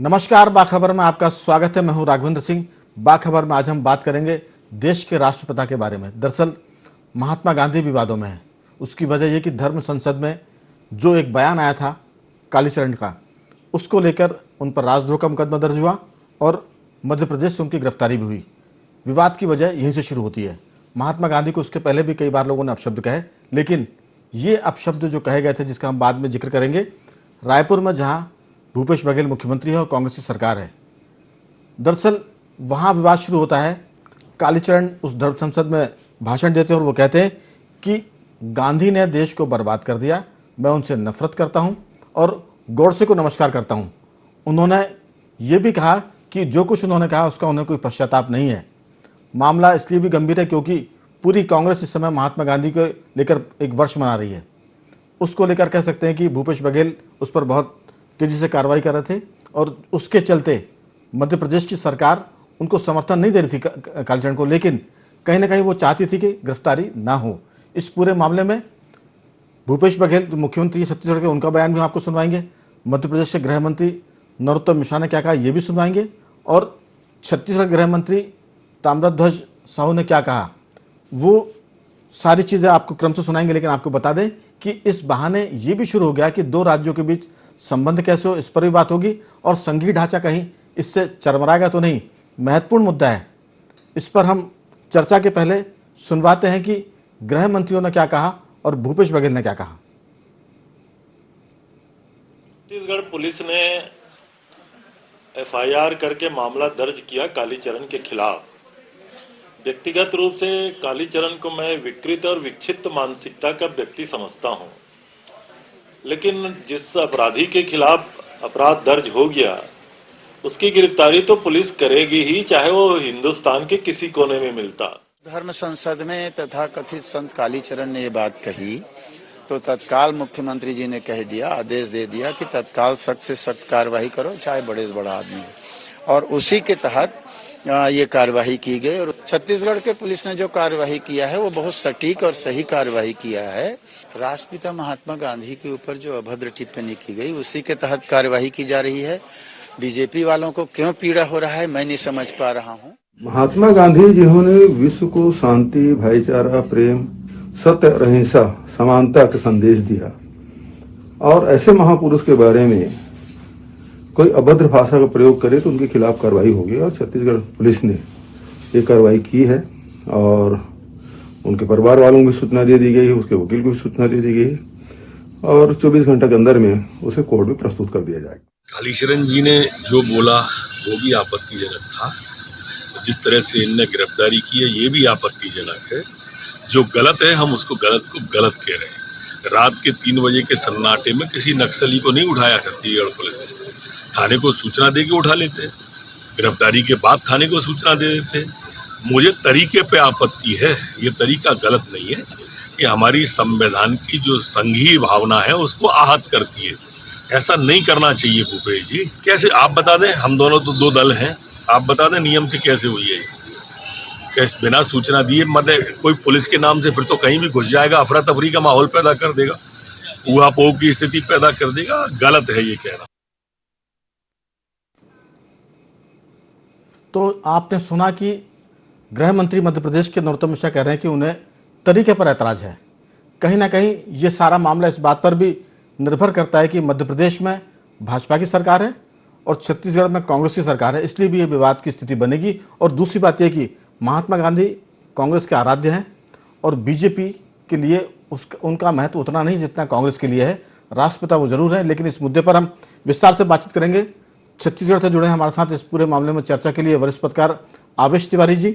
नमस्कार, बाखबर में आपका स्वागत है। मैं हूं राघवेंद्र सिंह। बाखबर में आज हम बात करेंगे देश के राष्ट्रपिता के बारे में। दरअसल महात्मा गांधी विवादों में है। उसकी वजह यह कि धर्म संसद में जो एक बयान आया था कालीचरण का, उसको लेकर उन पर राजद्रोह का मुकदमा दर्ज हुआ और मध्य प्रदेश से उनकी गिरफ्तारी भी हुई। विवाद की वजह यहीं से शुरू होती है। महात्मा गांधी को उसके पहले भी कई बार लोगों ने अपशब्द कहे, लेकिन ये अपशब्द जो कहे गए थे, जिसका हम बाद में जिक्र करेंगे, रायपुर में जहां भूपेश बघेल मुख्यमंत्री है और कांग्रेस की सरकार है, दरअसल वहां विवाद शुरू होता है। कालीचरण उस धर्म संसद में भाषण देते हैं और वो कहते हैं कि गांधी ने देश को बर्बाद कर दिया, मैं उनसे नफरत करता हूं और गोडसे को नमस्कार करता हूं। उन्होंने ये भी कहा कि जो कुछ उन्होंने कहा उसका उन्हें कोई पश्चाताप नहीं है। मामला इसलिए भी गंभीर है क्योंकि पूरी कांग्रेस इस समय महात्मा गांधी को लेकर एक वर्ष मना रही है। उसको लेकर कह सकते हैं कि भूपेश बघेल उस पर बहुत तेजी से कार्रवाई कर रहे थे और उसके चलते मध्य प्रदेश की सरकार उनको समर्थन नहीं दे रही थी कालीचरण को, लेकिन कहीं ना कहीं वो चाहती थी कि गिरफ्तारी ना हो। इस पूरे मामले में भूपेश बघेल जो मुख्यमंत्री छत्तीसगढ़ के, उनका बयान भी आपको सुनवाएंगे। मध्य प्रदेश के गृह मंत्री नरोत्तम मिश्रा ने क्या कहा ये भी सुनवाएंगे, और छत्तीसगढ़ गृह मंत्री ताम्रध्वज साहू ने क्या कहा, वो सारी चीजें आपको क्रम से सुनाएंगे। लेकिन आपको बता दें कि इस बहाने ये भी शुरू हो गया कि दो राज्यों के बीच संबंध कैसे हो, इस पर भी बात होगी। और संघीय ढांचा कहीं इससे चरमराएगा तो नहीं, महत्वपूर्ण मुद्दा है। इस पर हम चर्चा के पहले सुनवाते हैं कि गृह मंत्रियों ने क्या कहा और भूपेश बघेल ने क्या कहा। छत्तीसगढ़ पुलिस ने एफआईआर करके मामला दर्ज किया कालीचरण के खिलाफ। व्यक्तिगत रूप से कालीचरण को मैं विकृत और विक्षिप्त मानसिकता का व्यक्ति समझता हूं, लेकिन जिस अपराधी के खिलाफ अपराध दर्ज हो गया उसकी गिरफ्तारी तो पुलिस करेगी ही, चाहे वो हिंदुस्तान के किसी कोने में मिलता। धर्म संसद में तथा कथित संत कालीचरण ने ये बात कही तो तत्काल मुख्यमंत्री जी ने कह दिया, आदेश दे दिया कि तत्काल सख्त से सख्त कार्रवाई करो, चाहे बड़े से बड़ा आदमी हो। और उसी के तहत ये कार्रवाई की गई। और छत्तीसगढ़ के पुलिस ने जो कार्रवाई किया है वो बहुत सटीक और सही कार्रवाई किया है। राष्ट्रपिता महात्मा गांधी के ऊपर जो अभद्र टिप्पणी की गई उसी के तहत कार्रवाई की जा रही है। बीजेपी वालों को क्यों पीड़ा हो रहा है मैं नहीं समझ पा रहा हूँ। महात्मा गांधी जिन्होंने विश्व को शांति, भाईचारा, प्रेम, सत्य और अहिंसा, समानता का संदेश दिया, और ऐसे महापुरुष के बारे में कोई अभद्र भाषा का प्रयोग करे तो उनके खिलाफ कार्रवाई होगी। और छत्तीसगढ़ पुलिस ने ये कार्रवाई की है और उनके परिवार वालों को भी सूचना दे दी गई है, उसके वकील को भी सूचना दे दी गई है और 24 घंटे के अंदर में उसे कोर्ट में प्रस्तुत कर दिया जाएगा। कालीचरण जी ने जो बोला वो भी आपत्तिजनक था। जिस तरह से इनने गिरफ्तारी की है ये भी आपत्तिजनक है। जो गलत है हम उसको गलत को गलत कह रहे हैं। रात के 3 बजे के सन्नाटे में किसी नक्सली को नहीं उठाया छत्तीसगढ़ पुलिस ने। थाने को सूचना दे के उठा लेते, गिरफ्तारी के बाद थाने को सूचना दे देते। मुझे तरीके पे आपत्ति है, ये तरीका गलत नहीं है। ये हमारी संविधान की जो संघीय भावना है उसको आहत करती है। ऐसा नहीं करना चाहिए भूपेश जी। कैसे आप बता दें, हम दोनों तो दो दल हैं, आप बता दें नियम से कैसे हुई है। कैसे बिना सूचना दिए, मतलब कोई पुलिस के नाम से फिर तो कहीं भी घुस जाएगा, अफरा तफरी का माहौल पैदा कर देगा, ऊहापोह की स्थिति पैदा कर देगा। गलत है ये कहना। तो आपने सुना कि गृह मंत्री मध्य प्रदेश के नरोत्तम मिश्रा कह रहे हैं कि उन्हें तरीके पर ऐतराज है। कहीं ना कहीं ये सारा मामला इस बात पर भी निर्भर करता है कि मध्य प्रदेश में भाजपा की सरकार है और छत्तीसगढ़ में कांग्रेस की सरकार है, इसलिए भी ये विवाद की स्थिति बनेगी। और दूसरी बात यह कि महात्मा गांधी कांग्रेस के आराध्य हैं और बीजेपी के लिए उनका महत्व उतना नहीं जितना कांग्रेस के लिए है। राष्ट्रपिता वो जरूर है, लेकिन इस मुद्दे पर हम विस्तार से बातचीत करेंगे। छत्तीसगढ़ से जुड़े हमारे साथ इस पूरे मामले में चर्चा के लिए वरिष्ठ पत्रकार आवेश तिवारी जी,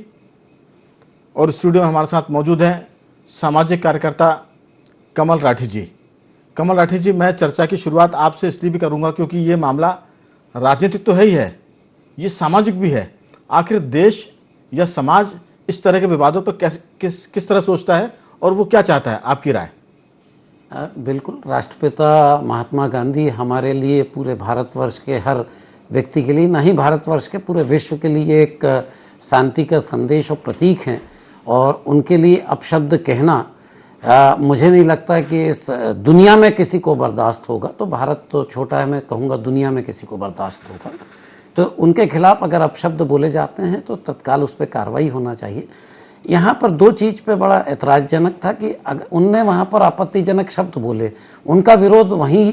और स्टूडियो में हमारे साथ मौजूद हैं सामाजिक कार्यकर्ता कमल राठी जी। कमल राठी जी, मैं चर्चा की शुरुआत आपसे इसलिए भी करूंगा क्योंकि ये मामला राजनीतिक तो है ही है, ये सामाजिक भी है। आखिर देश या समाज इस तरह के विवादों पर किस तरह सोचता है और वो क्या चाहता है, आपकी राय? बिल्कुल, राष्ट्रपिता महात्मा गांधी हमारे लिए, पूरे भारतवर्ष के हर व्यक्ति के लिए, नहीं भारतवर्ष के पूरे विश्व के लिए एक शांति का संदेश और प्रतीक हैं। और उनके लिए अपशब्द कहना मुझे नहीं लगता कि इस दुनिया में किसी को बर्दाश्त होगा। तो भारत तो छोटा है, मैं कहूँगा दुनिया में किसी को बर्दाश्त होगा। तो उनके खिलाफ अगर अपशब्द बोले जाते हैं तो तत्काल उस पर कार्रवाई होना चाहिए। यहाँ पर दो चीज़ पे बड़ा ऐतराज़जनक था कि अगर उनने वहाँ पर आपत्तिजनक शब्द बोले, उनका विरोध वहीं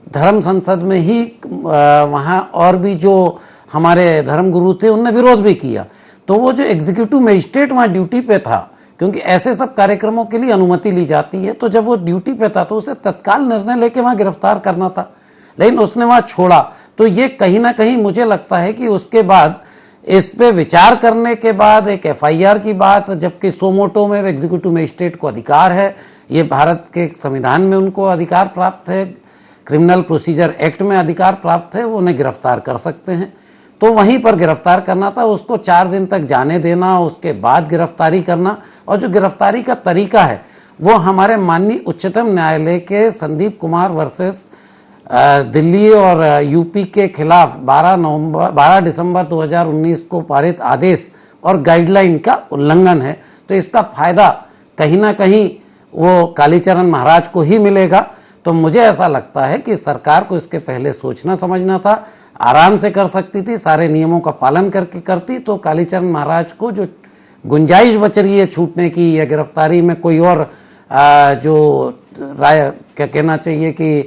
धर्म संसद में ही वहाँ और भी जो हमारे धर्मगुरु थे उनने विरोध भी किया। तो वो जो एग्जीक्यूटिव मजिस्ट्रेट वहाँ ड्यूटी पे था, क्योंकि ऐसे सब कार्यक्रमों के लिए अनुमति ली जाती है, तो जब वो ड्यूटी पे था तो उसे तत्काल निर्णय लेके वहाँ गिरफ्तार करना था, लेकिन उसने वहाँ छोड़ा। तो ये कहीं ना कहीं मुझे लगता है कि उसके बाद इस पे विचार करने के बाद एक एफआईआर की बात, जबकि सोमोटो में एग्जीक्यूटिव मजिस्ट्रेट को अधिकार है, ये भारत के संविधान में उनको अधिकार प्राप्त है, क्रिमिनल प्रोसीजर एक्ट में अधिकार प्राप्त है, वो उन्हें गिरफ्तार कर सकते हैं। तो वहीं पर गिरफ्तार करना था, उसको 4 दिन तक जाने देना, उसके बाद गिरफ्तारी करना। और जो गिरफ्तारी का तरीका है वो हमारे माननीय उच्चतम न्यायालय के संदीप कुमार वर्सेस दिल्ली और यूपी के खिलाफ 12 दिसंबर 2019 को पारित आदेश और गाइडलाइन का उल्लंघन है। तो इसका फायदा कहीं ना कहीं वो कालीचरण महाराज को ही मिलेगा। तो मुझे ऐसा लगता है कि सरकार को इसके पहले सोचना समझना था, आराम से कर सकती थी, सारे नियमों का पालन करके करती, तो कालीचरण महाराज को जो गुंजाइश बच रही है छूटने की या गिरफ्तारी में कोई और जो राय क्या कहना चाहिए कि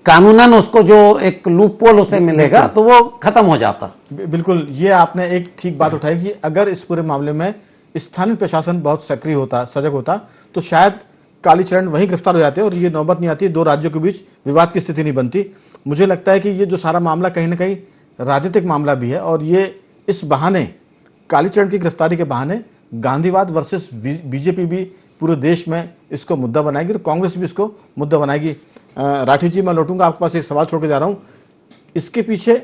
कानूनन उसको जो एक लूपहोल उसे मिलेगा तो वो खत्म हो जाता। बिल्कुल, ये आपने एक ठीक बात उठाई कि अगर इस पूरे मामले में स्थानीय प्रशासन बहुत सक्रिय होता, सजग होता, तो शायद कालीचरण वहीं गिरफ्तार हो जाते और ये नौबत नहीं आती, 2 राज्यों के बीच विवाद की स्थिति नहीं बनती। मुझे लगता है कि ये जो सारा मामला कहीं ना कहीं राजनीतिक मामला भी है और ये इस बहाने, कालीचरण की गिरफ्तारी के बहाने गांधीवाद वर्सेस बीजेपी भी पूरे देश में इसको मुद्दा बनाएगी और कांग्रेस भी इसको मुद्दा बनाएगी। राठी जी, मैं लौटूंगा आपके पास, एक सवाल छोड़ के जा रहा हूं। इसके पीछे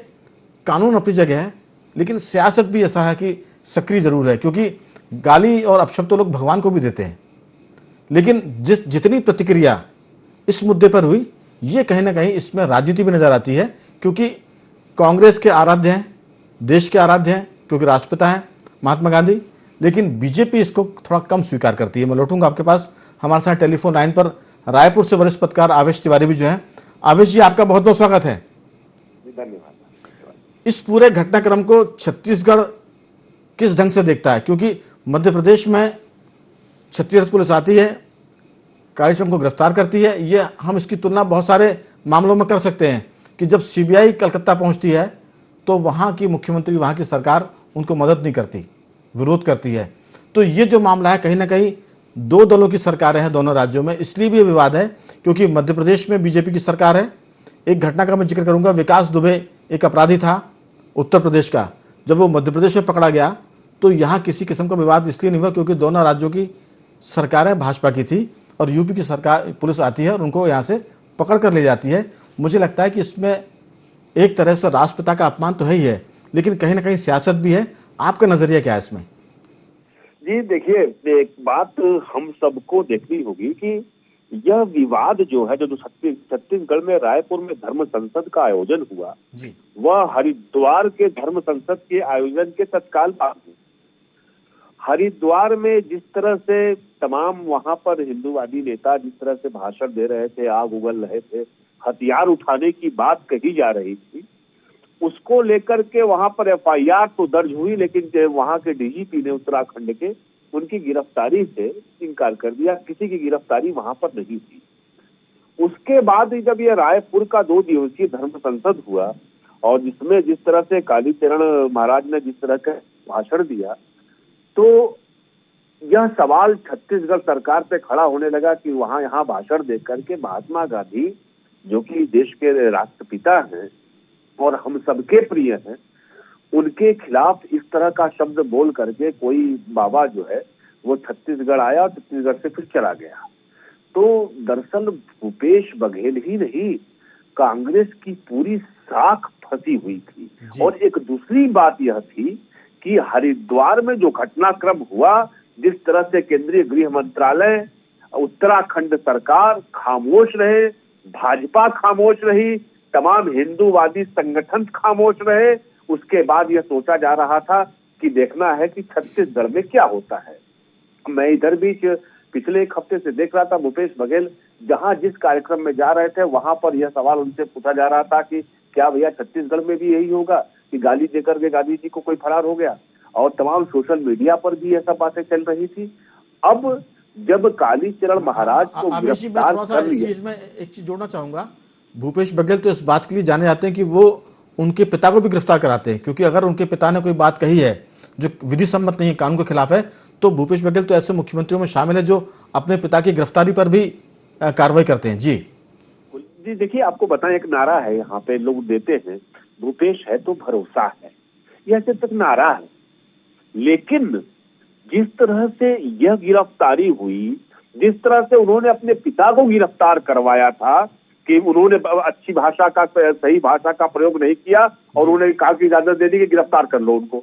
कानून अपनी जगह है, लेकिन सियासत भी ऐसा है कि सक्रिय जरूर है, क्योंकि गाली और अपशब्द तो लोग भगवान को भी देते हैं, लेकिन जितनी प्रतिक्रिया इस मुद्दे पर हुई, ये कहीं ना कहीं इसमें राजनीति भी नजर आती है, क्योंकि कांग्रेस के आराध्य हैं, देश के आराध्य हैं, क्योंकि राष्ट्रपिता हैं महात्मा गांधी, लेकिन बीजेपी इसको थोड़ा कम स्वीकार करती है। मैं लौटूंगा आपके पास। हमारे साथ टेलीफोन लाइन पर रायपुर से वरिष्ठ पत्रकार आवेश तिवारी भी जो है। आवेश जी, आपका बहुत बहुत स्वागत है। धन्यवाद। इस पूरे घटनाक्रम को छत्तीसगढ़ किस ढंग से देखता है, क्योंकि मध्य प्रदेश में छत्तीसगढ़ पुलिस आती है, कालीचरण को गिरफ्तार करती है। ये हम इसकी तुलना बहुत सारे मामलों में कर सकते हैं कि जब सीबीआई कलकत्ता पहुंचती है तो वहां की मुख्यमंत्री, वहां की सरकार उनको मदद नहीं करती, विरोध करती है। तो ये जो मामला है, कहीं ना कहीं 2 दलों की सरकारें हैं दोनों राज्यों में, इसलिए भी ये विवाद है क्योंकि मध्य प्रदेश में बीजेपी की सरकार है। एक घटना का मैं जिक्र करूंगा, विकास दुबे एक अपराधी था उत्तर प्रदेश का, जब वो मध्य प्रदेश में पकड़ा गया तो यहाँ किसी किस्म का विवाद इसलिए नहीं हुआ क्योंकि दोनों राज्यों की सरकारें भाजपा की थी और यूपी की सरकार, पुलिस आती है और उनको यहाँ से पकड़ कर ले जाती है। मुझे लगता है कि इसमें एक तरह से राष्ट्रपिता का अपमान तो है ही है, लेकिन कहीं ना कहीं सियासत भी है। आपका नजरिया क्या है इसमें? जी देखिए, एक बात हम सबको देखनी होगी कि यह विवाद जो है, जो छत्तीसगढ़ में रायपुर में धर्म संसद का आयोजन हुआ, वह हरिद्वार के धर्म संसद के आयोजन के तत्काल बाद हुआ। हरिद्वार में जिस तरह से तमाम वहां पर हिंदूवादी नेता जिस तरह से भाषण दे रहे थे, आग उगल रहे थे, हथियार उठाने की बात कही जा रही थी, उसको लेकर के वहां पर एफआईआर तो दर्ज हुई, लेकिन वहां के डीजीपी ने उत्तराखंड के उनकी गिरफ्तारी से इनकार कर दिया। किसी की गिरफ्तारी वहां पर नहीं थी। उसके बाद जब यह रायपुर का 2 दिवसीय धर्म संसद हुआ और जिसमें जिस तरह से कालीचरण महाराज ने जिस तरह का भाषण दिया, तो यह सवाल छत्तीसगढ़ सरकार पे खड़ा होने लगा कि वहां यहाँ भाषण देकर के महात्मा गांधी, जो कि देश के राष्ट्रपिता हैं और हम सबके प्रिय हैं, उनके खिलाफ इस तरह का शब्द बोल करके कोई बाबा जो है वो छत्तीसगढ़ आया और छत्तीसगढ़ से फिर चला गया। तो दरअसल भूपेश बघेल ही नहीं, कांग्रेस की पूरी साख फंसी हुई थी। और एक दूसरी बात यह थी कि हरिद्वार में जो घटनाक्रम हुआ, जिस तरह से केंद्रीय गृह मंत्रालय, उत्तराखंड सरकार खामोश रहे, भाजपा खामोश रही, तमाम हिंदूवादी संगठन खामोश रहे, उसके बाद यह सोचा जा रहा था कि देखना है कि छत्तीसगढ़ में क्या होता है। मैं इधर बीच पिछले एक हफ्ते से देख रहा था भूपेश बघेल जहां जिस कार्यक्रम में जा रहे थे वहां पर यह सवाल उनसे पूछा जा रहा था कि क्या भैया छत्तीसगढ़ में भी यही होगा कि गाली देकर के गांधी जी को कोई फरार हो गया, और तमाम सोशल मीडिया पर भी ऐसा बातें चल रही थी। अब जब कालीचरण महाराज को आवेश जी, मैं गिरफ्तार थोड़ा सा कर इस लिया। चीज में एक चीज जोड़ना चाहूंगा। भूपेश बघेल तो इस बात के लिए जाने जाते हैं कि वो उनके पिता को भी गिरफ्तार कराते हैं, क्योंकि अगर उनके पिता ने कोई बात कही है जो विधि सम्मत नहीं है, कानून के खिलाफ है, तो भूपेश बघेल तो ऐसे मुख्यमंत्रियों में शामिल है जो अपने पिता की गिरफ्तारी पर भी कार्रवाई करते हैं। जी जी देखिए, आपको बताएं, एक नारा है यहाँ पे लोग देते हैं, भूपेश है तो भरोसा है, यह सिर्फ एक नारा है। लेकिन जिस तरह से यह गिरफ्तारी हुई, जिस तरह से उन्होंने अपने पिता को गिरफ्तार करवाया था कि उन्होंने अच्छी भाषा का, सही भाषा का प्रयोग नहीं किया और उन्होंने कहा कि इजाजत दे दी कि गिरफ्तार कर लो उनको।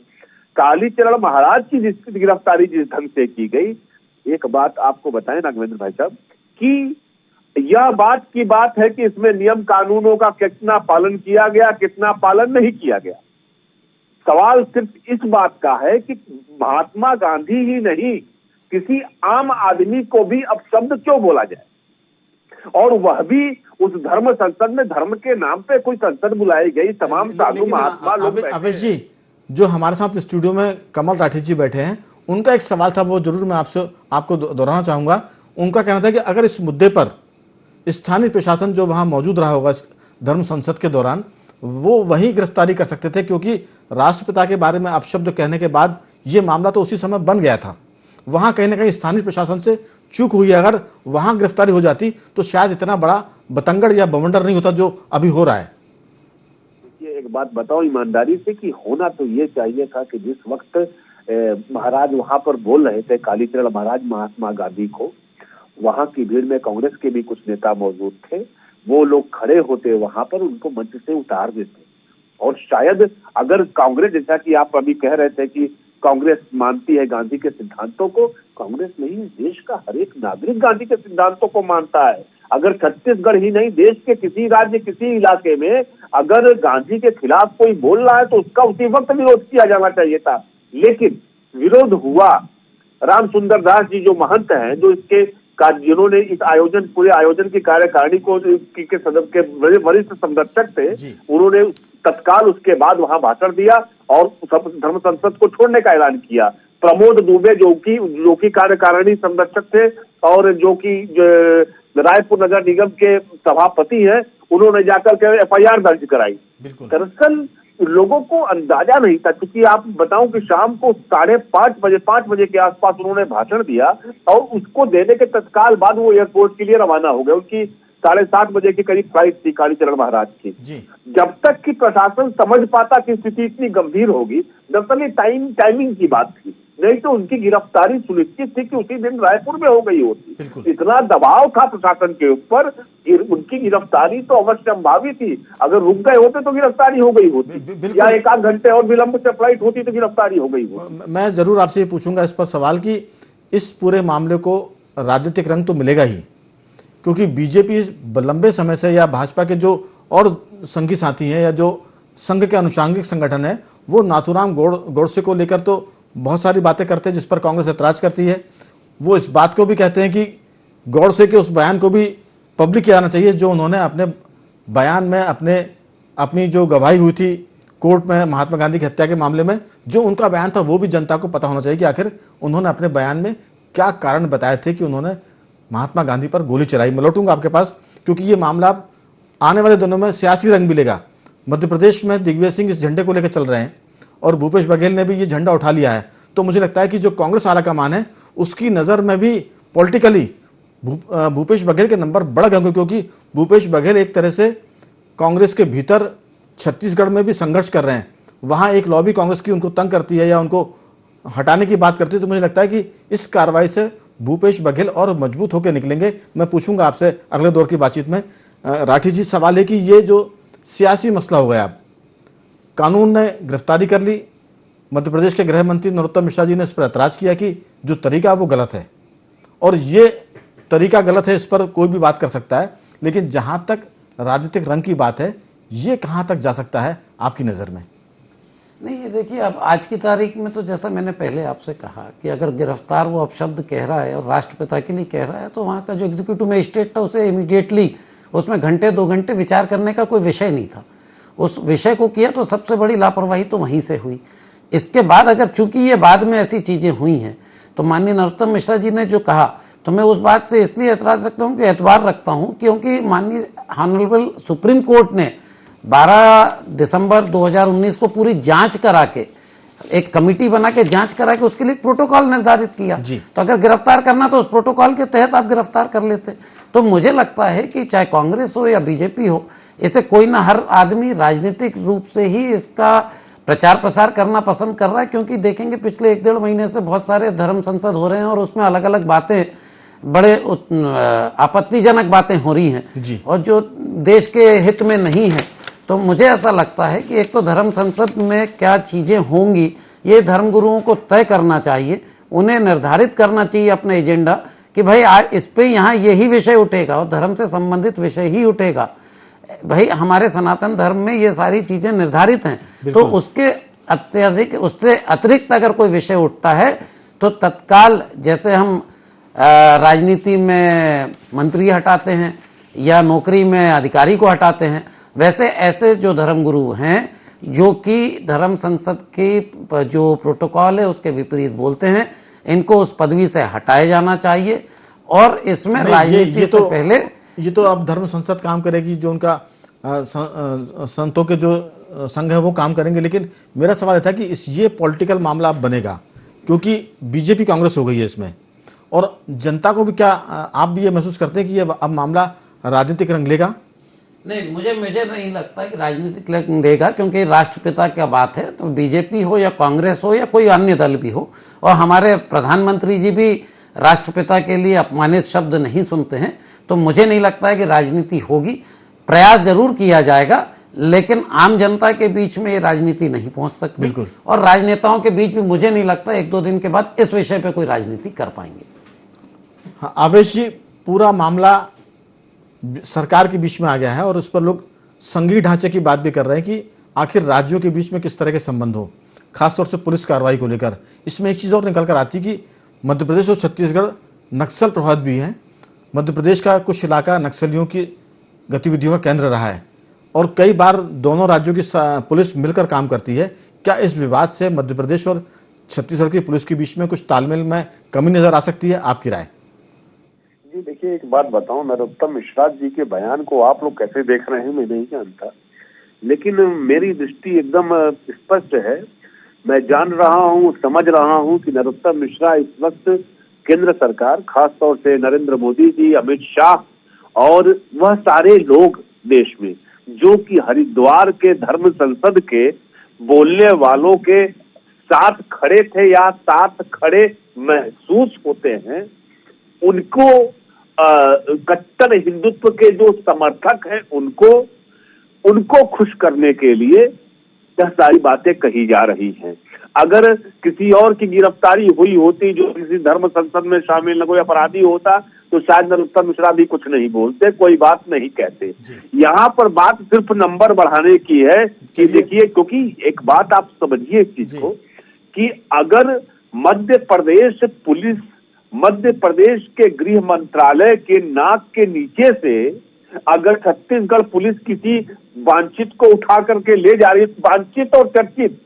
कालीचरण महाराज की जिस गिरफ्तारी जिस ढंग से की गई, एक बात आपको बताएं नागेंद्र भाई साहब कि यह बात की बात है कि इसमें नियम कानूनों का कितना पालन किया गया, कितना पालन नहीं किया गया। सवाल सिर्फ इस बात का है कि महात्मा गांधी ही नहीं, किसी आम आदमी को भी अब शब्द क्यों बोला जाए, और वह भी उस धर्म संसद में। धर्म के नाम पे कोई संसद बुलाई गई, तमाम साधु महात्मा लोग। अवेश जी, जो हमारे साथ स्टूडियो में कमल राठी जी बैठे हैं, उनका एक सवाल था, वो जरूर मैं आपको दोहराना चाहूंगा। उनका कहना था कि अगर इस मुद्दे पर स्थानीय प्रशासन जो वहां मौजूद रहा होगा इस धर्म संसद के दौरान, वो वही गिरफ्तारी कर सकते थे, क्योंकि राष्ट्रपिता के बारे में अपशब्द कहने के बाद ये मामला तो उसी समय बन गया था। वहां कहीं ना कहीं स्थानीय प्रशासन से चूक हुई। अगर वहां गिरफ्तारी हो जाती तो शायद इतना बड़ा बतंगड़ या बवंडर नहीं होता जो अभी हो रहा है। ये एक बात बताओ ईमानदारी से कि होना तो ये चाहिए था कि जिस वक्त महाराज वहां पर बोल रहे थे, कालीचरण महाराज महात्मा गांधी को, वहां की भीड़ में कांग्रेस के भी कुछ नेता मौजूद थे, वो लोग खड़े होते वहां पर, उनको मंच से उतार देते। और शायद अगर कांग्रेस, जैसा कि आप अभी कह रहे थे कि कांग्रेस मानती है गांधी के सिद्धांतों को, कांग्रेस नहीं, देश का हर एक नागरिक गांधी के सिद्धांतों को मानता है। अगर छत्तीसगढ़ ही नहीं, देश के किसी राज्य, किसी इलाके में अगर गांधी के खिलाफ कोई बोल रहा है तो उसका उसी वक्त विरोध किया जाना चाहिए था। लेकिन विरोध हुआ। राम सुंदर दास जी जो महंत हैं, जो इसके जिन्होंने इस आयोजन, पूरे आयोजन की कार्यकारिणी को के सदन के वरिष्ठ संरक्षक थे, उन्होंने तत्काल उसके बाद वहां भाषण दिया और धर्म संसद को छोड़ने का ऐलान किया। प्रमोद दुबे जो कि कार्यकारिणी संरक्षक थे और जो कि रायपुर नगर निगम के सभापति हैं, उन्होंने जाकर के एफआईआर दर्ज कराई। दरअसल लोगों को अंदाजा नहीं था, क्योंकि आप बताऊं कि शाम को 5:30 बजे के आसपास उन्होंने भाषण दिया और उसको देने के तत्काल बाद वो एयरपोर्ट के लिए रवाना हो गए। उनकी 7:30 बजे के करीब फ्लाइट थी कालीचरण महाराज की। जब तक कि प्रशासन समझ पाता कि स्थिति इतनी गंभीर होगी, दरअसल ये टाइमिंग की बात थी, नहीं तो उनकी गिरफ्तारी सुनिश्चित थी कि उसी दिन रायपुर में हो गई होती। इतना दबाव था प्रशासन के ऊपर, उनकी गिरफ्तारी तो अवश्य संभावित थी। अगर रुक गए होते तो गिरफ्तारी हो गई होती, या एक आध घंटे और विलंब से फ्लाइट होती तो गिरफ्तारी हो गई होती। मैं जरूर आपसे ये पूछूंगा इस पर सवाल कि इस पूरे मामले को राजनीतिक रंग तो मिलेगा ही, क्योंकि बीजेपी लंबे समय से, या भाजपा के जो और संघी साथी हैं या जो संघ के अनुषांगिक संगठन है, वो नाथूराम गोडसे को लेकर तो बहुत सारी बातें करते हैं जिस पर कांग्रेस ऐतराज करती है। वो इस बात को भी कहते हैं कि गोडसे के उस बयान को भी पब्लिक किया जाना चाहिए जो उन्होंने अपने बयान में अपनी जो गवाही हुई थी कोर्ट में महात्मा गांधी की हत्या के मामले में, जो उनका बयान था वो भी जनता को पता होना चाहिए कि आखिर उन्होंने अपने बयान में क्या कारण बताए थे कि उन्होंने महात्मा गांधी पर गोली चलाई। मैं लौटूंगा आपके पास, क्योंकि ये मामला आने वाले दिनों में सियासी रंग मिलेगा। मध्य प्रदेश में दिग्विजय सिंह इस झंडे को लेकर चल रहे हैं और भूपेश बघेल ने भी ये झंडा उठा लिया है। तो मुझे लगता है कि जो कांग्रेस आलाकमान है उसकी नजर में भी पॉलिटिकली भूपेश बघेल के नंबर बढ़ गए होंगे, क्योंकि भूपेश बघेल एक तरह से कांग्रेस के भीतर छत्तीसगढ़ में भी संघर्ष कर रहे हैं। वहां एक लॉबी कांग्रेस की उनको तंग करती है या उनको हटाने की बात करती है। तो मुझे लगता है कि इस कार्रवाई से भूपेश बघेल और मजबूत होकर निकलेंगे। मैं पूछूंगा आपसे अगले दौर की बातचीत में। राठी जी, सवाल है कि ये जो सियासी मसला हो गया, कानून ने गिरफ्तारी कर ली, मध्य प्रदेश के गृह मंत्री नरोत्तम मिश्रा जी ने इस पर ऐतराज किया कि जो तरीका वो गलत है, और ये तरीका गलत है इस पर कोई भी बात कर सकता है, लेकिन जहां तक राजनीतिक रंग की बात है, ये कहां तक जा सकता है आपकी नजर में? नहीं, ये देखिए, अब आज की तारीख में तो जैसा मैंने पहले आपसे कहा कि अगर गिरफ्तार वो अपशब्द कह रहा है और राष्ट्रपिता के लिए कह रहा है, तो वहाँ का जो एग्जीक्यूटिव मजिस्ट्रेट था उसे इमीडिएटली उसमें घंटे 2 घंटे विचार करने का कोई विषय नहीं था। उस विषय को किया तो सबसे बड़ी लापरवाही तो वहीं से हुई। इसके बाद अगर चूंकि ये बाद में ऐसी चीज़ें हुई हैं, तो माननीय नरोत्तम मिश्रा जी ने जो कहा, तो मैं उस बात से इसलिए एतराज रखता हूँ कि एतबार रखता हूँ क्योंकि माननीय ऑनरेबल सुप्रीम कोर्ट ने 12 दिसंबर 2019 को पूरी जांच करा के, एक कमेटी बना के जांच करा के उसके लिए प्रोटोकॉल निर्धारित किया। तो अगर गिरफ्तार करना तो उस प्रोटोकॉल के तहत आप गिरफ्तार कर लेते। तो मुझे लगता है कि चाहे कांग्रेस हो या बीजेपी हो, इसे कोई ना, हर आदमी राजनीतिक रूप से ही इसका प्रचार प्रसार करना पसंद कर रहा है, क्योंकि देखेंगे पिछले 1-1.5 महीने से बहुत सारे धर्म संसद हो रहे हैं और उसमें अलग अलग बातें, बड़े आपत्तिजनक बातें हो रही हैं और जो देश के हित में नहीं है। तो मुझे ऐसा लगता है कि एक तो धर्म संसद में क्या चीजें होंगी ये धर्म गुरुओं को तय करना चाहिए, उन्हें निर्धारित करना चाहिए अपना एजेंडा कि भाई आज इस पे यहाँ यही विषय उठेगा और धर्म से संबंधित विषय ही उठेगा। भाई हमारे सनातन धर्म में ये सारी चीजें निर्धारित हैं, तो उसके अत्यधिक, उससे अतिरिक्त अगर कोई विषय उठता है तो तत्काल, जैसे हम राजनीति में मंत्री हटाते हैं या नौकरी में अधिकारी को हटाते हैं, वैसे ऐसे जो धर्मगुरु हैं जो कि धर्म संसद की जो प्रोटोकॉल है उसके विपरीत बोलते हैं, इनको उस पदवी से हटाया जाना चाहिए। और इसमें राजनीति से पहले ये तो अब धर्म संसद काम करेगी, जो उनका संतों के जो संघ है वो काम करेंगे। लेकिन मेरा सवाल था कि ये पॉलिटिकल मामला अब बनेगा क्योंकि बीजेपी कांग्रेस हो गई है इसमें, और जनता को भी क्या आप भी ये महसूस करते हैं कि ये अब मामला राजनीतिक रंग लेगा? नहीं, मुझे नहीं लगता कि राजनीतिक रंग लेगा, क्योंकि राष्ट्रपिता क्या बात है, तो बीजेपी हो या कांग्रेस हो या कोई अन्य दल भी हो, और हमारे प्रधानमंत्री जी भी राष्ट्रपिता के लिए अपमानित शब्द नहीं सुनते हैं, तो मुझे नहीं लगता है कि राजनीति होगी। प्रयास जरूर किया जाएगा, लेकिन आम जनता के बीच में ये राजनीति नहीं पहुंच सकती। बिल्कुल। और राजनेताओं के बीच भी मुझे नहीं लगता 1-2 दिन के बाद इस विषय पे कोई राजनीति कर पाएंगे। हाँ, आवेश जी, पूरा मामला सरकार के बीच में आ गया है और उस पर लोग संघीय ढांचे की बात भी कर रहे हैं कि आखिर राज्यों के बीच में किस तरह के संबंध हो, खासतौर से पुलिस कार्रवाई को लेकर। इसमें एक चीज और निकल कर आती कि मध्य प्रदेश और छत्तीसगढ़ नक्सल प्रभावित भी है। मध्य प्रदेश का कुछ इलाका नक्सलियों की गतिविधियों का केंद्र रहा है और कई बार दोनों राज्यों की पुलिस मिलकर काम करती है। क्या इस विवाद से मध्य प्रदेश और छत्तीसगढ़ की पुलिस के बीच में कुछ तालमेल में कमी नजर आ सकती है? आपकी राय? जी देखिए, एक बात बताऊं, नरोत्तम मिश्रा जी के बयान को आप लोग कैसे देख रहे हैं मैं नहीं जानता, लेकिन मेरी दृष्टि एकदम स्पष्ट है। मैं जान रहा हूं, समझ रहा हूं कि नरोत्तम मिश्रा इस वक्त केंद्र सरकार, खास तौर से नरेंद्र मोदी जी, अमित शाह और वह सारे लोग देश में जो कि हरिद्वार के धर्म संसद के बोलने वालों के साथ खड़े थे या साथ खड़े महसूस होते हैं, उनको कट्टर हिंदुत्व के जो समर्थक हैं उनको खुश करने के लिए यह सारी बातें कही जा रही हैं। अगर किसी और की गिरफ्तारी हुई होती जो किसी धर्म संसद में शामिल न कोई अपराधी होता तो शायद नरोत्तम मिश्रा भी कुछ नहीं बोलते, कोई बात नहीं कहते। यहाँ पर बात सिर्फ नंबर बढ़ाने की है कि देखिए, क्योंकि एक बात आप समझिए इस चीज को कि अगर मध्य प्रदेश पुलिस, मध्य प्रदेश के गृह मंत्रालय के नाक के नीचे से अगर छत्तीसगढ़ पुलिस किसी वांछित को उठा करके ले जा रही है, वांछित और चर्चित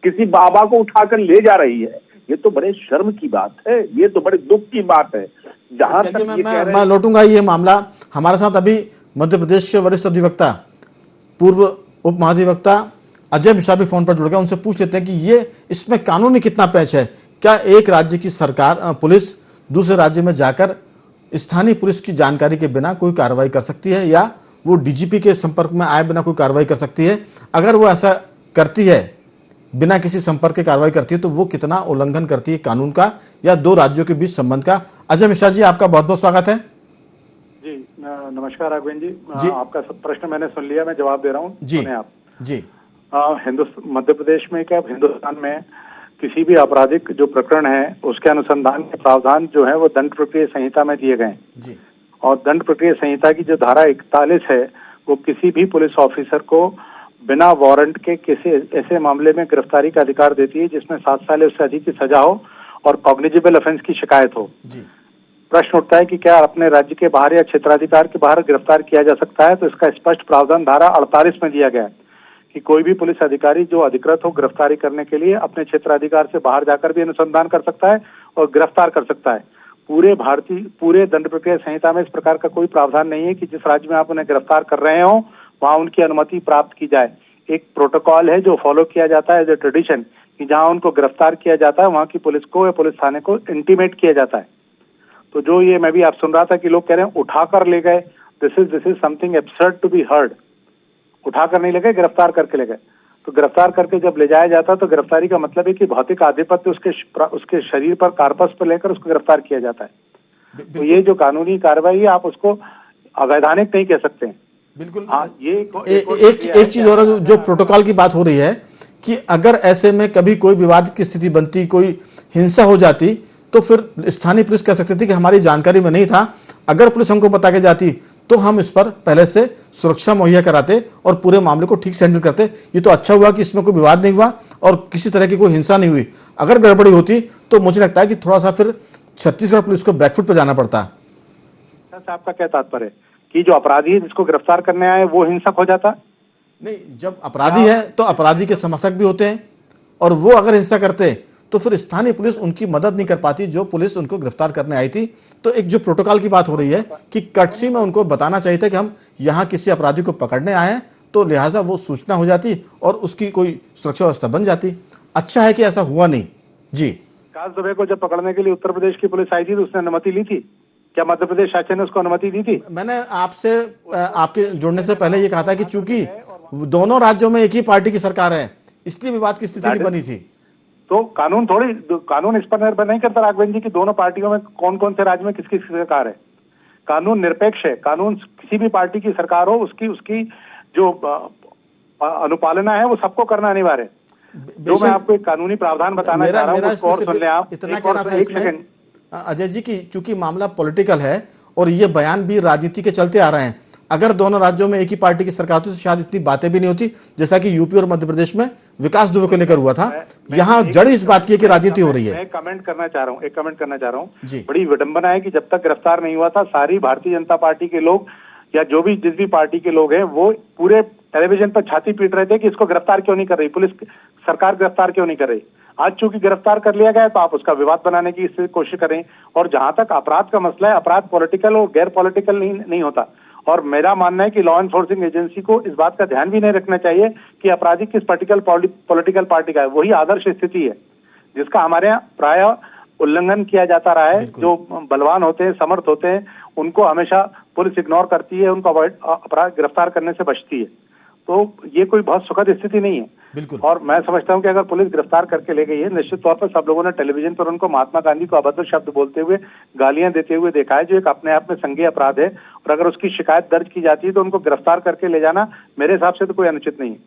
किसी बाबा को उठाकर ले जा रही है, ये तो बड़े शर्म की बात है, ये तो बड़े दुख की बात है। जहां तक मैं लौटूंगा ये मामला। हमारे साथ अभी मध्य प्रदेश के वरिष्ठ अधिवक्ता, पूर्व उप महाधिवक्ता अजय मिश्रा भी फोन पर जुड़ गए। उनसे पूछ लेते हैं कि ये इसमें कानूनी कितना पैच है। क्या एक राज्य की सरकार, पुलिस दूसरे राज्य में जाकर स्थानीय पुलिस की जानकारी के बिना कोई कार्रवाई कर सकती है, या वो डीजीपी के संपर्क में आए बिना कोई कार्रवाई कर सकती है? अगर वो ऐसा करती है, बिना किसी संपर्क के कार्रवाई करती है, तो वो कितना उल्लंघन करती है कानून का या दो राज्यों के बीच संबंध का? अजय मिश्रा जी, आपका बहुत बहुत स्वागत है। जी नमस्कार राघवेंद्र जी, आपका प्रश्न मैंने सुन लिया, मैं जवाब दे रहा हूँ जी। आप जी मध्य प्रदेश में क्या हिंदुस्तान में किसी भी आपराधिक जो प्रकरण है उसके अनुसंधान के प्रावधान जो है वो दंड प्रक्रिया संहिता में दिए गए जी। और दंड प्रक्रिया संहिता की जो धारा 41 है वो किसी भी पुलिस ऑफिसर को बिना वारंट के किसी ऐसे मामले में गिरफ्तारी का अधिकार देती है जिसमें 7 साल उससे अधिक की सजा हो और कॉग्निजिबल ऑफेंस की शिकायत हो। प्रश्न उठता है कि क्या अपने राज्य के बाहर या क्षेत्राधिकार के बाहर गिरफ्तार किया जा सकता है? तो इसका स्पष्ट प्रावधान धारा 48 में दिया गया है कि कोई भी पुलिस अधिकारी जो अधिकृत हो गिरफ्तारी करने के लिए अपने क्षेत्राधिकार से बाहर जाकर भी अनुसंधान कर सकता है और गिरफ्तार कर सकता है। पूरे दंड प्रक्रिया संहिता में इस प्रकार का कोई प्रावधान नहीं है कि जिस राज्य में आप उन्हें गिरफ्तार कर रहे हो वहां उनकी अनुमति प्राप्त की जाए। एक प्रोटोकॉल है जो फॉलो किया जाता है एज ए ट्रेडिशन कि जहां उनको गिरफ्तार किया जाता है वहां की पुलिस को या पुलिस थाने को इंटीमेट किया जाता है। तो जो ये मैं भी आप सुन रहा था कि लोग कह रहे हैं उठाकर ले गए, this is something absurd to be heard. उठाकर नहीं ले गए, गिरफ्तार करके ले गए। तो गिरफ्तार करके जब ले जाया जाता है तो गिरफ्तारी का मतलब है कि भौतिक आधिपत्य उसके शरीर पर, कार्पस पर लेकर उसको गिरफ्तार किया जाता है। तो ये जो कानूनी कार्रवाई है आप उसको अवैधानिक नहीं कह सकते हैं। बिल्कुल। हाँ, ये एक चीज और जो प्रोटोकॉल की बात हो रही है कि अगर ऐसे में कभी कोई विवाद की स्थिति बनती, कोई हिंसा हो जाती, तो फिर स्थानीय पुलिस कह सकती थी कि हमारी जानकारी में नहीं था, अगर पुलिस हमको बता के जाती तो हम इस पर पहले से सुरक्षा मुहैया कराते और पूरे मामले को ठीक से हैंडल करते। ये तो अच्छा हुआ कि इसमें कोई विवाद नहीं हुआ और किसी तरह की कोई हिंसा नहीं हुई। अगर गड़बड़ी होती तो मुझे लगता है कि थोड़ा सा फिर छत्तीसगढ़ पुलिस को बैकफुट पर जाना पड़ता। आपका क्या तात्पर्य है कि जो अपराधी है जिसको गिरफ्तार करने आए वो हिंसक हो जाता? नहीं, जब अपराधी है तो अपराधी के समर्थक भी होते हैं और वो अगर हिंसा करते तो फिर स्थानीय पुलिस उनकी मदद नहीं कर पाती जो पुलिस उनको गिरफ्तार करने आई थी। तो एक जो प्रोटोकॉल की बात हो रही है कि कटसी में उनको बताना चाहिए था कि हम यहाँ किसी अपराधी को पकड़ने आए हैं, तो लिहाजा वो सूचना हो जाती और उसकी कोई सुरक्षा व्यवस्था बन जाती। अच्छा है कि ऐसा हुआ नहीं। जी, विकास दुबे को जब पकड़ने के लिए उत्तर प्रदेश की पुलिस आई थी तो उसने अनुमति ली थी क्या? मध्य प्रदेश शासन ने उसको अनुमति दी थी? मैंने आपसे आपके जुड़ने से पहले ये कहा था कि चूंकि दोनों राज्यों में एक ही पार्टी की सरकार है इसलिए विवाद की स्थिति नहीं बनी थी। तो कानून इस पर निर्भर नहीं करता राघवेंद्र जी की दोनों पार्टियों में कौन कौन से राज्य में किसकी सरकार है। कानून निरपेक्ष है। कानून किसी भी पार्टी की सरकार हो उसकी जो अनुपालना है वो सबको करना अनिवार्य है। जो मैं आपको एक कानूनी प्रावधान बताना चाह रहा हूँ उसको और सुन लें आप। इतना कहना था इसमें अजय जी की चूंकि मामला पॉलिटिकल है और ये बयान भी राजनीति के चलते आ रहे हैं, अगर दोनों राज्यों में एक ही पार्टी की सरकार होती तो शायद इतनी बातें भी नहीं होती जैसा कि यूपी और मध्य प्रदेश में विकास दुबे को लेकर हुआ था। यहाँ जड़ इस बात की है कि राजनीति हो रही है। मैं कमेंट करना चाह रहा हूँ बड़ी विडंबना है कि जब तक गिरफ्तार नहीं हुआ था सारी भारतीय जनता पार्टी के लोग या जिस भी पार्टी के लोग हैं वो पूरे टेलीविजन पर छाती पीट रहे थे कि इसको गिरफ्तार क्यों नहीं कर रही पुलिस, सरकार गिरफ्तार क्यों नहीं कर रही। आज चूंकि गिरफ्तार कर लिया गया है तो आप उसका विवाद बनाने की कोशिश करें। और जहां तक अपराध का मसला है, अपराध पॉलिटिकल और गैर पॉलिटिकल नहीं होता। और मेरा मानना है कि लॉ एनफोर्सिंग एजेंसी को इस बात का ध्यान भी नहीं रखना चाहिए कि अपराधी किस पॉलिटिकल पार्टी का है। वही आदर्श स्थिति है जिसका हमारे यहाँ प्राय उल्लंघन किया जाता रहा है। जो बलवान होते हैं, समर्थ होते हैं, उनको हमेशा पुलिस इग्नोर करती है, उनको अपराध गिरफ्तार करने से बचती है। तो ये कोई बहुत सुखद स्थिति नहीं है। बिल्कुल। और मैं समझता हूं कि अगर पुलिस गिरफ्तार करके ले गई है, निश्चित तौर पर सब लोगों ने टेलीविजन पर उनको महात्मा गांधी को अभद्र शब्द बोलते हुए, गालियां देते हुए देखा है, जो एक अपने आप में संज्ञेय अपराध है। और अगर उसकी शिकायत दर्ज की जाती है तो उनको गिरफ्तार करके ले जाना मेरे हिसाब से तो कोई अनुचित नहीं है।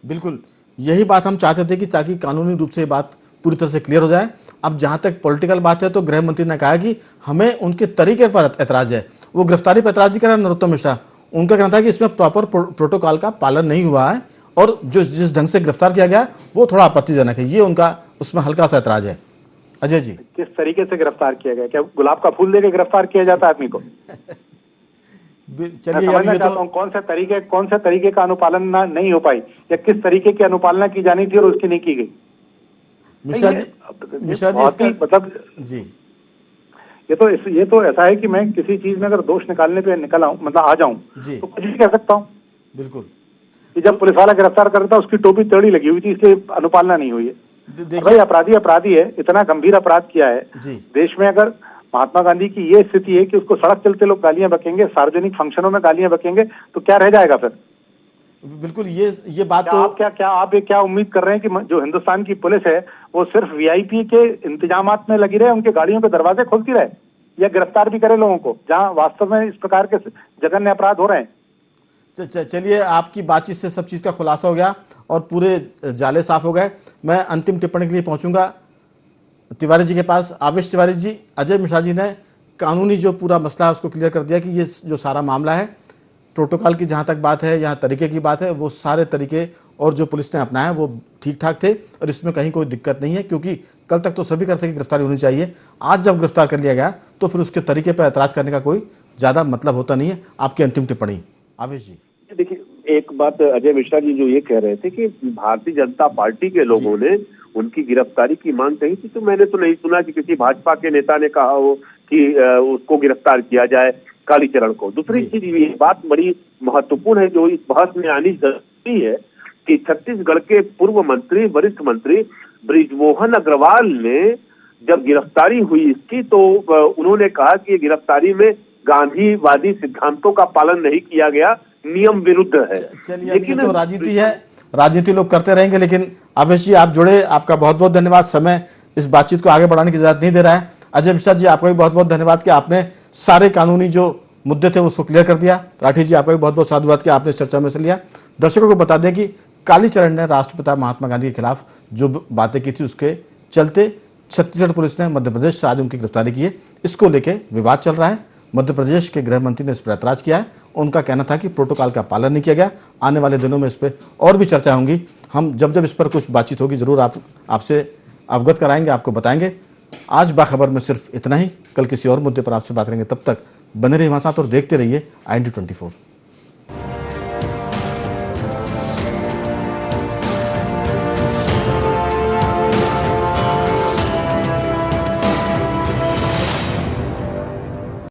बिल्कुल, यही बात हम चाहते थे कि ताकि कानूनी रूप से बात पूरी तरह से क्लियर हो जाए। अब जहां तक पॉलिटिकल बात है तो गृह मंत्री ने कहा कि हमें उनके तरीके पर ऐतराज है। वो गिरफ्तारी पर ऐतराज नहीं कर रहा नरोत्तम मिश्रा, उनका कहना था कि इसमें प्रॉपर प्रोटोकॉल का पालन नहीं हुआ है और जो जिस ढंग से गिरफ्तार किया गया वो थोड़ा आपत्तिजनक है। ये उनका उसमें हल्का सा ऐतराज है। अजय जी, किस तरीके से गिरफ्तार किया गया? क्या गुलाब का फूल देकर गिरफ्तार किया जाता है आदमी को? चलिए, समझना चाहता हूं कौन से तरीके का अनुपालन नहीं हो पाई या किस तरीके की अनुपालना की जानी थी और उसकी नहीं की गई। मिश्रा जी मतलब जी, ये तो ऐसा है कि मैं किसी चीज में अगर दोष निकालने पे निकल आऊं, मतलब आ जाऊं, तो कुछ भी कह सकता हूं। बिल्कुल। कि जब पुलिस वाला गिरफ्तार करता उसकी टोपी टेढ़ी लगी हुई थी इसलिए अनुपालना नहीं हुई है। भाई अपराधी है, इतना गंभीर अपराध किया है देश में। अगर महात्मा गांधी की ये स्थिति है कि उसको सड़क चलते लोग गालियां बकेंगे, सार्वजनिक फंक्शनों में गालियां बकेंगे, तो क्या रह जाएगा फिर? बिल्कुल, ये बात तो आप क्या उम्मीद कर रहे हैं कि जो हिंदुस्तान की पुलिस है वो सिर्फ वीआईपी के इंतजामात में लगी रहे, उनके गाड़ियों के दरवाजे खोलती रहे, या गिरफ्तार भी करे लोगों को जहां वास्तव में इस प्रकार के जघन्य अपराध हो रहे हैं? चलिए, आपकी बातचीत से सब चीज का खुलासा हो गया और पूरे जाले साफ हो गए। मैं अंतिम टिप्पणी के लिए पहुंचूंगा तिवारी जी के पास। आवेश तिवारी जी, अजय मिश्रा जी ने कानूनी जो पूरा मसला है उसको क्लियर कर दिया कि ये जो सारा मामला है प्रोटोकॉल की जहां तक बात है, यहाँ तरीके की बात है, वो सारे तरीके और जो पुलिस ने अपनाया वो ठीक ठाक थे और इसमें कहीं कोई दिक्कत नहीं है, क्योंकि कल तक तो सभी करते कि गिरफ्तारी होनी चाहिए। आज जब गिरफ्तार कर लिया गया तो फिर उसके तरीके पर ऐतराज करने का कोई ज्यादा मतलब होता नहीं है। आपकी अंतिम टिप्पणी आवेश जी। देखिए, एक बात अजय मिश्रा जी जो ये कह रहे थे कि भारतीय जनता पार्टी के लोगों ने उनकी गिरफ्तारी की मांग कही थी, तो मैंने तो नहीं सुना कि किसी भाजपा के नेता ने कहा हो कि उसको गिरफ्तार किया जाए, कालीचरण को। दूसरी चीज ये बात बड़ी महत्वपूर्ण है जो इस बहस में आनी जरूरी है कि छत्तीसगढ़ के पूर्व मंत्री, वरिष्ठ मंत्री बृजमोहन अग्रवाल ने जब गिरफ्तारी हुई इसकी, तो उन्होंने कहा कि गिरफ्तारी में गांधीवादी सिद्धांतों का पालन नहीं किया गया, नियम विरुद्ध है। लेकिन तो राजनीति है, राजनीति लोग करते रहेंगे। लेकिन आवेश जी, आप जुड़े, आपका बहुत बहुत धन्यवाद। समय इस बातचीत को आगे बढ़ाने की इजाजत नहीं दे रहा है। अजय मिश्रा जी, आपका भी बहुत बहुत धन्यवाद कि आपने सारे कानूनी जो मुद्दे थे उसको क्लियर कर दिया। राठी जी, आपका भी बहुत बहुत साधुवाद कि आपने इस चर्चा में से लिया। दर्शकों को बता दें कि कालीचरण ने राष्ट्रपिता महात्मा गांधी के खिलाफ जो बातें की थी उसके चलते छत्तीसगढ़ पुलिस ने मध्य प्रदेश से आज उनकी गिरफ्तारी की है। इसको लेकर विवाद चल रहा है। मध्य प्रदेश के गृह मंत्री ने इस पर ऐतराज किया है। उनका कहना था कि प्रोटोकॉल का पालन नहीं किया गया। आने वाले दिनों में इस पर और भी चर्चा होंगी। हम जब जब इस पर कुछ बातचीत होगी जरूर आपसे अवगत कराएंगे, आपको बताएंगे। आज बाखबर में सिर्फ इतना ही। कल किसी और मुद्दे पर आपसे बात करेंगे। तब तक बने रहिए हमारे साथ और देखते रहिए IND24।